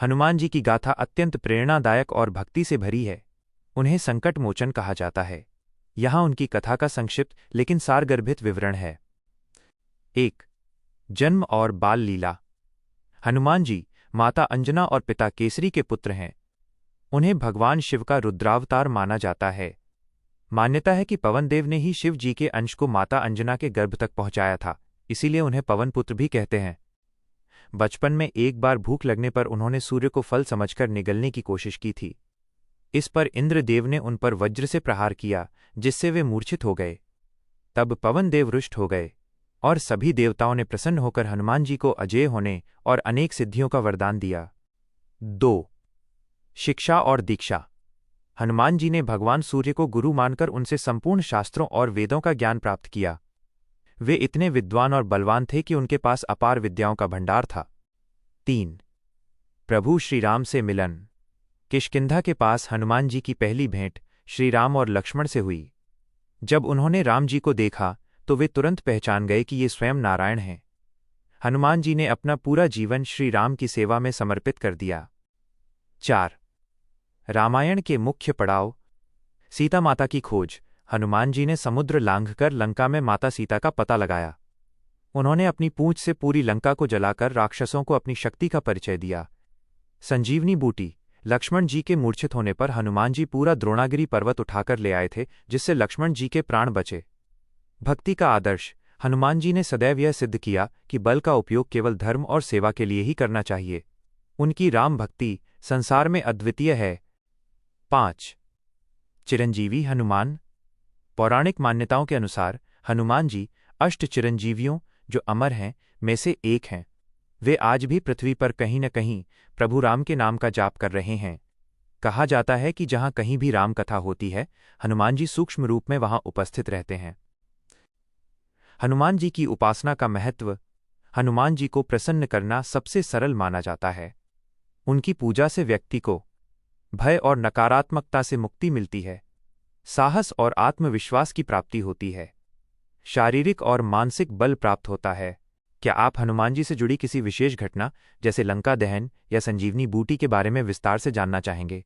हनुमान जी की गाथा अत्यंत प्रेरणादायक और भक्ति से भरी है। उन्हें संकट मोचन कहा जाता है। यहाँ उनकी कथा का संक्षिप्त लेकिन सारगर्भित विवरण है। 1. जन्म और बाल लीला। हनुमान जी माता अंजना और पिता केसरी के पुत्र हैं। उन्हें भगवान शिव का रुद्रावतार माना जाता है। मान्यता है कि पवन देव ने ही शिव जी के अंश को माता अंजना के गर्भ तक पहुंचाया था, इसीलिए उन्हें पवन पुत्र भी कहते हैं। बचपन में एक बार भूख लगने पर उन्होंने सूर्य को फल समझकर निगलने की कोशिश की थी। इस पर इंद्रदेव ने उन पर वज्र से प्रहार किया, जिससे वे मूर्छित हो गए। तब पवन देव रुष्ट हो गए और सभी देवताओं ने प्रसन्न होकर हनुमान जी को अजेय होने और अनेक सिद्धियों का वरदान दिया। 2. शिक्षा और दीक्षा। हनुमान जी ने भगवान सूर्य को गुरु मानकर उनसे संपूर्ण शास्त्रों और वेदों का ज्ञान प्राप्त किया। वे इतने विद्वान और बलवान थे कि उनके पास अपार विद्याओं का भंडार था। 3. प्रभु श्रीराम से मिलन। किष्किंधा के पास हनुमान जी की पहली भेंट श्रीराम और लक्ष्मण से हुई। जब उन्होंने राम जी को देखा तो वे तुरंत पहचान गए कि ये स्वयं नारायण हैं। हनुमान जी ने अपना पूरा जीवन श्री राम की सेवा में समर्पित कर दिया। 4. रामायण के मुख्य पड़ाव। सीता माता की खोज। हनुमान जी ने समुद्र लांघकर लंका में माता सीता का पता लगाया। उन्होंने अपनी पूंछ से पूरी लंका को जलाकर राक्षसों को अपनी शक्ति का परिचय दिया। संजीवनी बूटी। लक्ष्मण जी के मूर्छित होने पर हनुमान जी पूरा द्रोणागिरी पर्वत उठाकर ले आए थे, जिससे लक्ष्मण जी के प्राण बचे। भक्ति का आदर्श। हनुमान जी ने सदैव यह सिद्ध किया कि बल का उपयोग केवल धर्म और सेवा के लिए ही करना चाहिए। उनकी राम भक्ति संसार में अद्वितीय है। 5. चिरंजीवी हनुमान। पौराणिक मान्यताओं के अनुसार हनुमान जी अष्ट चिरंजीवियों जो अमर हैं में से एक हैं। वे आज भी पृथ्वी पर कहीं न कहीं प्रभु राम के नाम का जाप कर रहे हैं। कहा जाता है कि जहाँ कहीं भी राम कथा होती है, हनुमान जी सूक्ष्म रूप में वहाँ उपस्थित रहते हैं। हनुमान जी की उपासना का महत्व। हनुमान जी को प्रसन्न करना सबसे सरल माना जाता है। उनकी पूजा से व्यक्ति को भय और नकारात्मकता से मुक्ति मिलती है, साहस और आत्मविश्वास की प्राप्ति होती है, शारीरिक और मानसिक बल प्राप्त होता है। क्या आप हनुमान जी से जुड़ी किसी विशेष घटना जैसे लंका दहन या संजीवनी बूटी के बारे में विस्तार से जानना चाहेंगे?